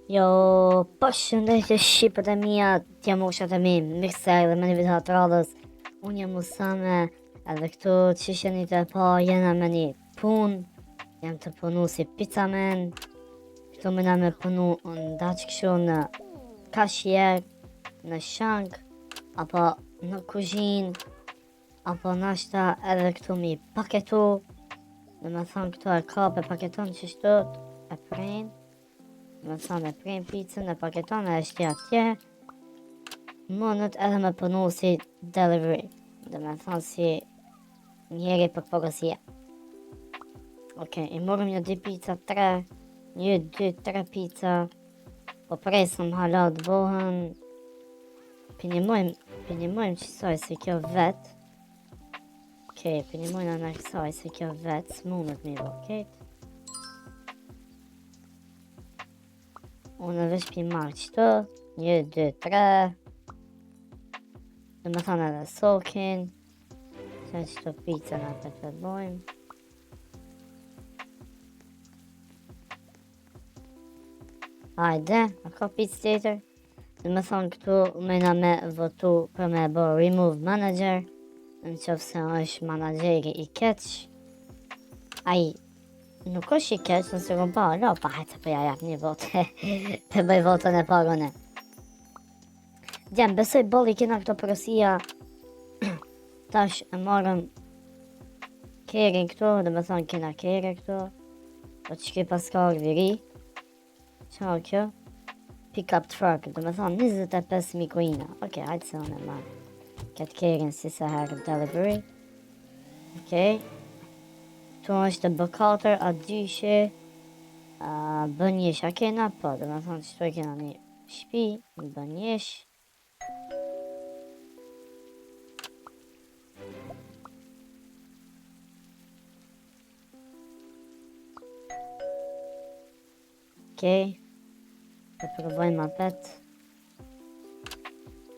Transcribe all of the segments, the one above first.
Jo, përshëndetje shqipët e mia, djemoshat e mi, mirë se erdhe me një video të radhës. Unë jam Usame, edhe këtu që sheni të pa jena me një punë, jam të punu si pizzaman, këtu mëna me punu në daqë këshu në kashier, në shank, apo në kuzhinë, apo nashta edhe këtu mi paketu, dhe me thonë këtu e kape paketon që shtot, e prejnë. Me thonë e prejnë pizzën e paketon e shti atje. Mënët edhe me punu si delivery. Dhe me thonë si njeri për porosia. Okej, i morëm një 2 pizza, 3. 1, 2, 3 pizza. Po presëm hala të bohen. Pinimojmë qësaj se kjo vet. Okej, pinimojnë në kësaj se kjo vet. S'munët mi okej. Unë vesh pi marrë qëto, 1, 2, 3. Dhe me thonë edhe sokin. Që qëto pizza nga të përbojmë. Hajde, a ka pizza tjetër? Dhe me thonë këtu mëjna me votu për me bo remove manager. Në qofë se është manageri i keq. Ai nuk është i keq, nëse kom pa, pa hajtë për ja jap një votë, për bëj votën e parone. Djem, besoj bolli kena këto porosia, tash e marëm kerin këto, dhe me thonë kena kere këto, po që ki pas ka viri, qa kjo? Pick up truck, dhe me thonë 25 mikoina, okej, hajtë se unë e marë, këtë kerin si se herë delivery, okej. Tu është B4, a dyshe, bënjesh, a kena po, dhe me thonë që tu e kena një shpi, një bënjesh. Okej, të provojmë apet.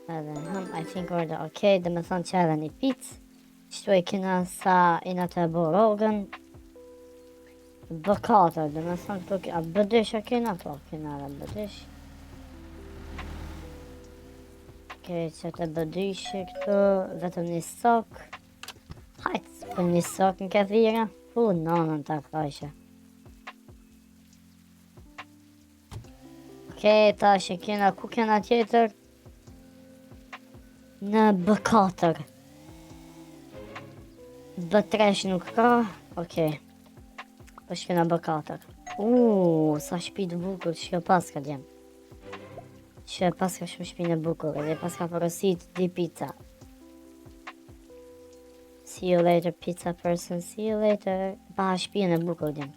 Edhe I think order, okej, dhe me thonë që edhe një pizza. Qëtu e kena sa ina të bo rogën. B4, dhe me thonë këtu, a bëdysh a kena? Po, kena edhe bëdysh. Okej, që të bëdyshi këtu, vetëm një sok. Hajtë, për një sok në këthira. Nonën të akajshë. Okej, ta që kena, ku kena tjetër? Në B4. B3 nuk ka, okej. Po shkena B4. Sa shpi të bukur, që paska djem. Që paska shumë shpi në bukur, edhe paska porosit 2 pizza. See you later, pizza person, see you later. Pa shpi në bukur djem.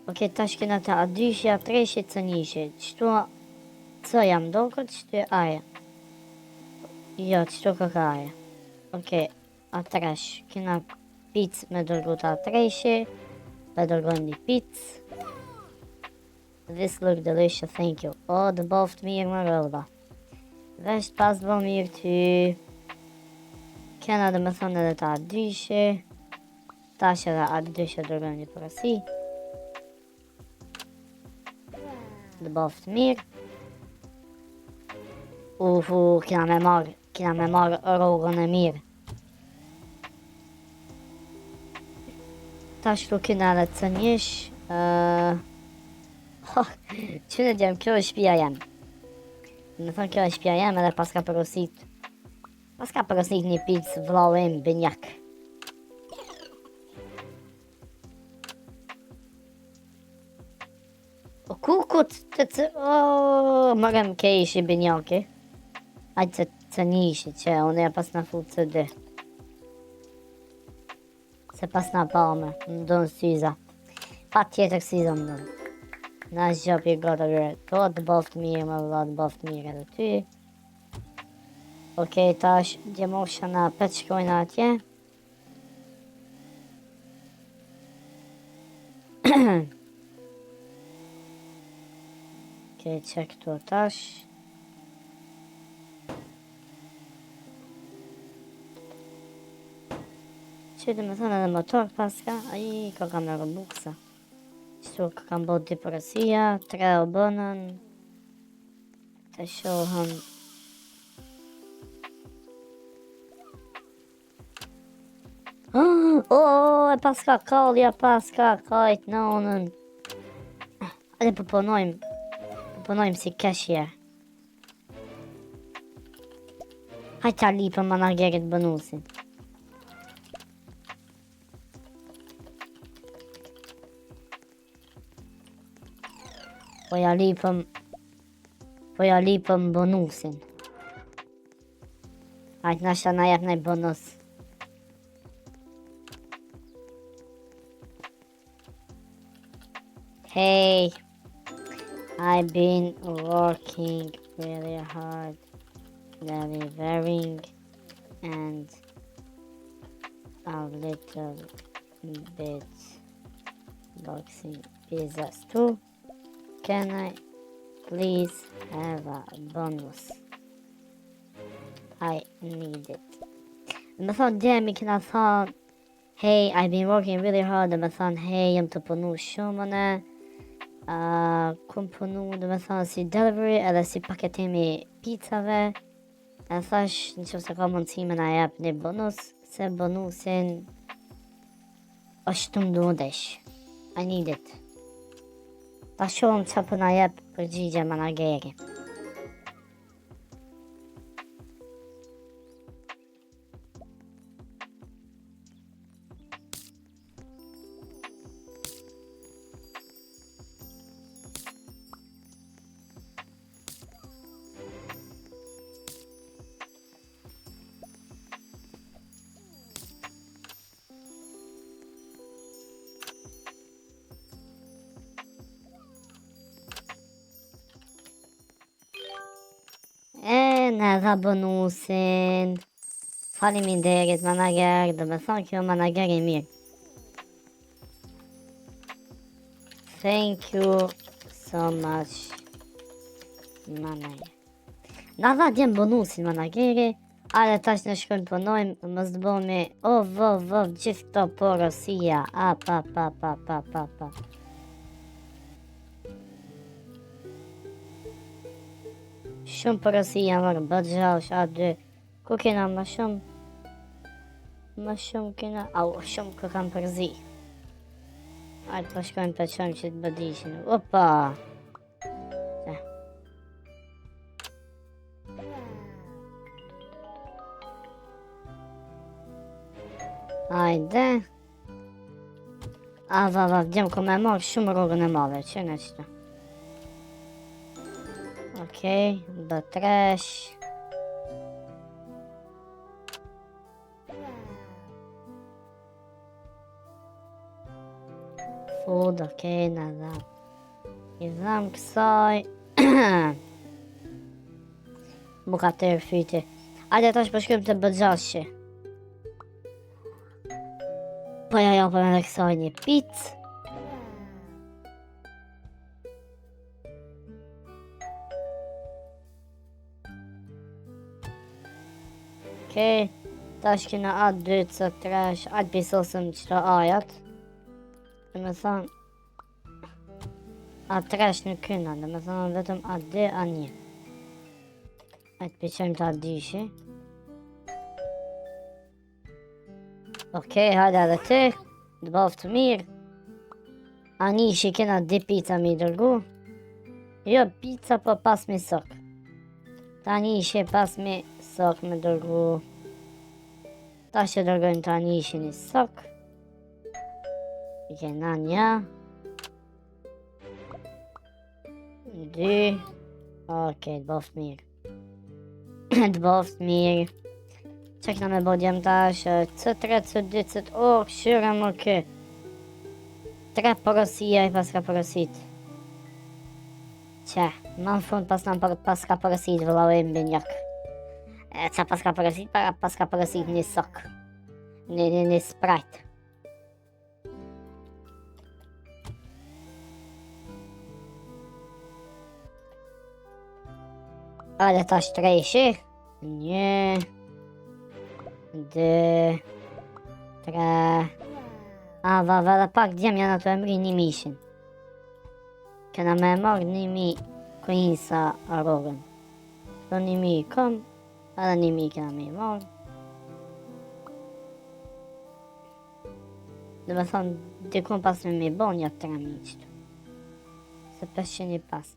Okej, ta shkena ta A2, A3, C1. Qëtu, C jam dokët, qëtu e aja. Jo, qëtu ka aja. Okej. A3, kena pizza me dërgut A3, me dërgojmë një pizza. This look delicious, thank you. Dhe boft mirë më rëllba. Vesh pas bo mirë ty. Kena dhe me thonë edhe ta A2. Ta që edhe A2 dërgojmë një porosi. Dhe boft mirë. Kena me marë rogën e mirë. Ta shtu kena edhe të njësh. Që në gjemë, kjo është shpia jem. Në thonë kjo është shpia jem edhe paska porosit. Paska porosit një pizza vlau im bënjak. O kukut të mërëm ke ishi bënjaki. Ajtë të njëshi që unë e pas në futë të dy. Se pas na pa me, më donë syza. Pa tjetër syza më donë. Na është gjopi gota gërë. To të boft mirë, më vëlla të boft mirë edhe ty. Okej, tash djemosha na pet shkojnë atje. Okej, që këtu tash. Që dhe me thonë edhe motor paska, aji ka kam në rëbuksa. Qëtu ka kam bot 2 porosia, 3 o bënën, të shohëm. E paska kallja, paska kajt nonën. Edhe përpunojmë si keshje. Hajtë ta lipëm managerit bonusin. Po ja lipëm bonusin. Hajtë nashta na jep nej bonus. Hey, I've been working really hard, delivering and a little bit boxing pizzas too. Can I please have a bonus? I need it. Më thonë djemi kena thonë, hey, I've been working really hard, dhe më thonë, hey, jem të punu shumë në, kum punu, dhe më thonë, si delivery edhe si paketimi pizzave, e thash, në që se ka mundësime na jep një bonus, se bonusin është të mdudesh. I need it. Ta shohëm që për na jep përgjigje manageri. Në dha bonusin. Faleminderit manager, dhe me thonë kjo manager i mirë. Thank you so much manager. Na dha djem bonusin manageri. Ale tash në shkojnë punojmë, mos të bëmi gjithë këto porosia. Pa. Shumë porosia mërë, bëgjaush, A2. Ku kena ma shumë? Ma shumë kena... shumë ku kam përzi. Ajtë po shkojmë për qojmë që të bëdishin. Opa! Ajde. Djem ku me marrë shumë rrugën e madhe, që në qëta. Okej, bëtresh. Food, okej, në dham. I dham kësaj. Buka të rëfyti. Ajde tash përshkrim të bëgjashi. Po ja japëm edhe kësaj një pizzë. Okej, tash kena atë 2 të tresh, atë pisosëm qëta ajat. Dhe me thonë, atë tresh në kyna, dhe me thonë vetëm atë 2 a 1. Atë piqojmë të atë dyshi. Okej, hajde edhe ty, të baftë mirë. A nishi kena 2 pizza mi dërgu. Jo pizza, po pas mi sok. Ta nishi pas mi sok me dërgu. Ta që dërgojnë ta nishi një sok. I kena 1 2. Okej, të baftë mirë. Të baftë mirë. Që këna me bodjem tash, C3, C2, C2, këshyre më kë. 3 porosia i paska porosit. Që, ma në fund paska porosit vëllavim bënjak. Qa paska porosit një sok. Një Sprite. Ale tash treshi. 1 2 3. Vada pak djem janë ato emri 1.000. Kena me marrë 1.000 kujinsa rogën. Do 1000 kom, edhe 1000 kena me I marrë. Dhe me thonë, dikun pas me I bon, ja 3000 qëtu. Se 500 I pas.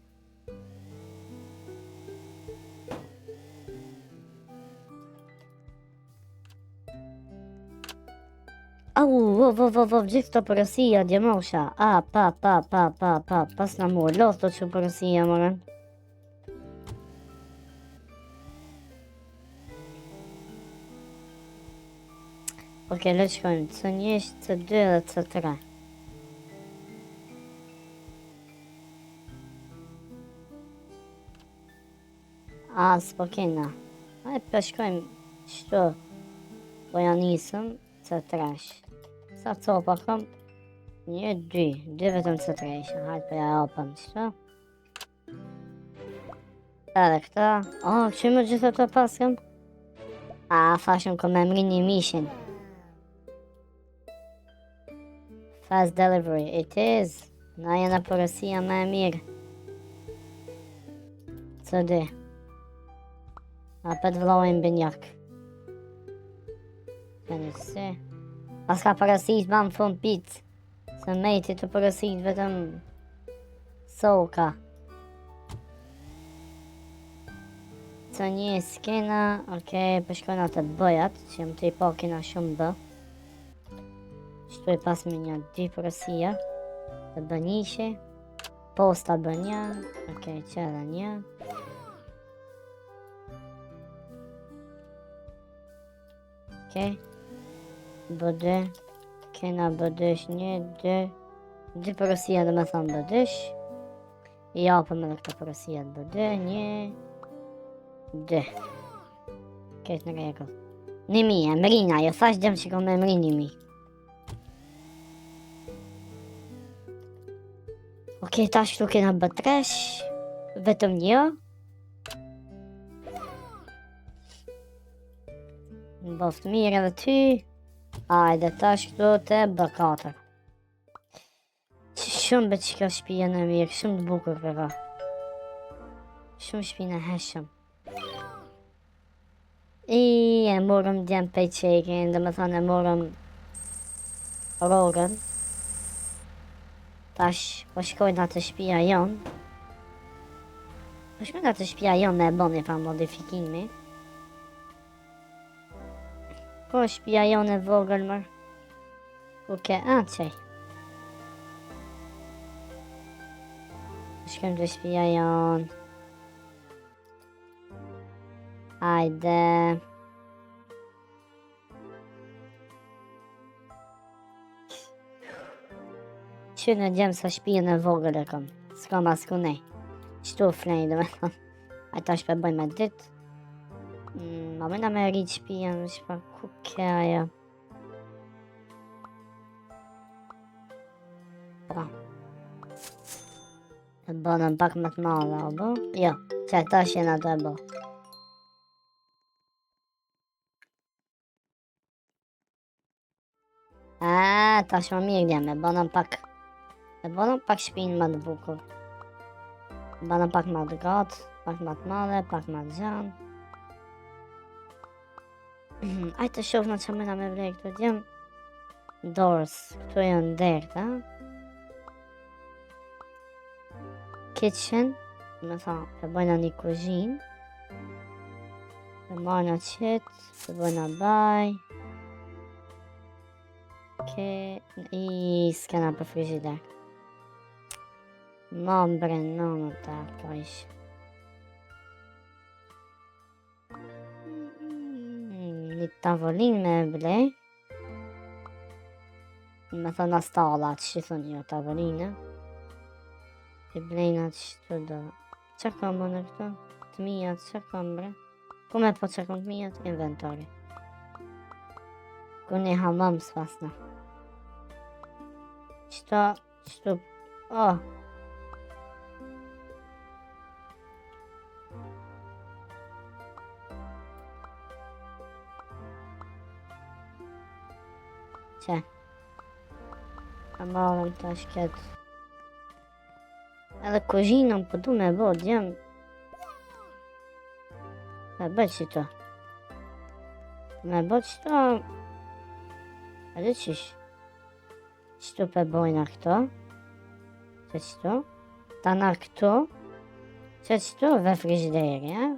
Gjithë të përësia, djemosha. Pas në murë, los do që përësia, morën. Oke, le qkojmë, C1, C2 dhe C3. S'po kena. Shkojmë qëto. Po janë nisëm, C3. Sa copa kom? 1, 2 vetëm C3. Hajtë po ja opëm qëto. Edhe këta. Që më gjithë të paskëm? Fashëm kom me mri një mishin. Fast delivery, it is. Na jena përësia me mirë. CD. Për të vlojnë bënjak. Kënë si. Pas ka përësit ma më fund pitë. Se mejti të përësit vetëm soka. Të një skena. Okej, përshkojna të bëjat. Që jam të I po kena shumë bë. Shtu I pas me një 2 përësia. Të bënishi. Posta bënja. Okej, që edhe një. Okej. B2. Kena B2, 1, 2. 2 përësia dhe me thonë B2. I apëm edhe këta përësia të B2. 1, 2. Këtë në rekull. 1000, mrina, jo thash djemë që kom me mri 1000. Okej, tash këtu kena B3. Vetëm një. Në boft mirë edhe ty. Ajde, tash këtu të B4. Shumë që ka shpija në mirë, shumë të bukur përra. Shumë shpina heshëm. E morëm djemë paycheckin, dhe me thonë e morëm rogën. Tash, po shkojnë atë shpija jonë. Po shkojnë atë shpija jonë me e bon një fa modifikimi. Po shpija jonë e vogël mërë. Kuke, qej. Shkojmë të shpija jonë. Ajde. Që në gjemë sa shpijën e vogël e kom. S'kom as ku nej. Qëtu flej dhe me thonë. Ajta shpeboj me dit. Ma mëna me rritë shpijën. Shpa ku ke ajo. Pra. E bënëm pak më të madhe, o bo? Jo, që ta shena të e bo. Ta shma mirë djemë, e bënëm pak. E bënëm pak shpinë më të bukur. E bënëm pak më të gatë, pak më të madhe, pak më të gjanë. Ajtë të shofë në që mëna me vrej këtu djemë. Doors, këtu e në dertë, Kitchen, me tha, e bëjna një kuzhinë. E marrë në qitë, e bëjna baj. S'kena për frigider. Ma mbrenë në ta po ishë. Një tavolinë me blej. Me thona stalla, që që thoni jo tavolinë. I blejna që të do. Që kam më në këto? Të mijat, që kam bre? Ku me po që kam të mijat? Inventori. Ku një hamam s'pasna. Qëto, Që? A marëm të shket. Edhe kuzhinën për du me bo, djemë. Me bëj qëto. Me bëj qëto. Edhe qish. Qëto për bojna këto. Qëto. Tana këto. Qëto dhe frigjideri, ja?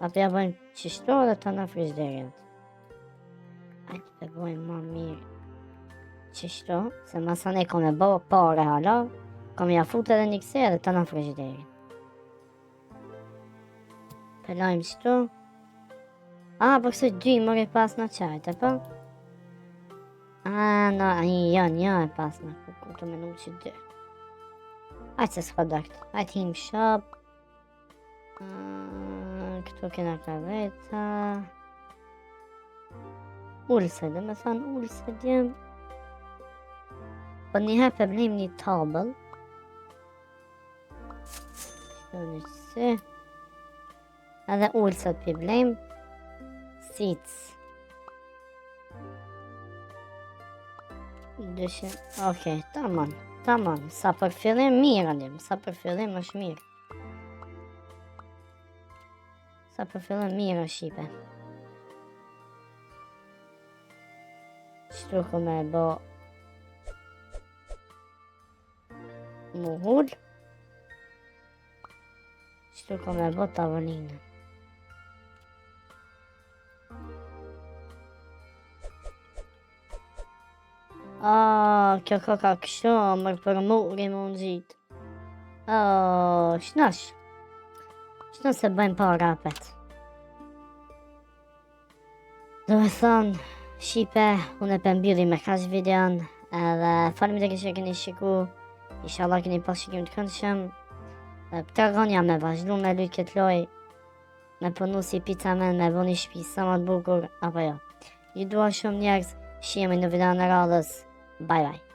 Apo ja bëjmë qështo dhe tana frigjideri. Ajtë për bojmë ma mirë. Qështo. Se masane kom e bo pare hala. Kom ja fut edhe një këse edhe tana frigjideri. Pelajmë qëto. Po kësë dy mëri pas në qajtë, po? Jo e pas në të menu që dy. Ajtë se s'ka dakt. Ajtë him shop. Këtu kena kaveta. Ullëse, dhe me thonë ullëse djem. Po njëherë përblim një tabël. Qëto një qësi. Edhe ullësët përblim. Seats. Okej, tamam. Sa për fillim mirë alim. Sa për fillim është mirë. Sa për fillim mirë është shipe. Qëtu ku me bo muhull. Qëtu ku me bo tavolinë. Kjo ka kështu, mërë për muri më në gjitë. Shnash. Shnash se bëjmë pa rapet. Do me thonë, shipe, unë e pëmbili me kash videon, edhe faleminderit që keni shiku, inshallah keni pas shikim të këndshëm. Këtë ronja me vazhdu me luj këtë loj, me punu si pizzaman, me bo një shpi sa më të bukur, apo jo. Ju dua shumë njerëz, shihemi në videon e radhës. Bye bye.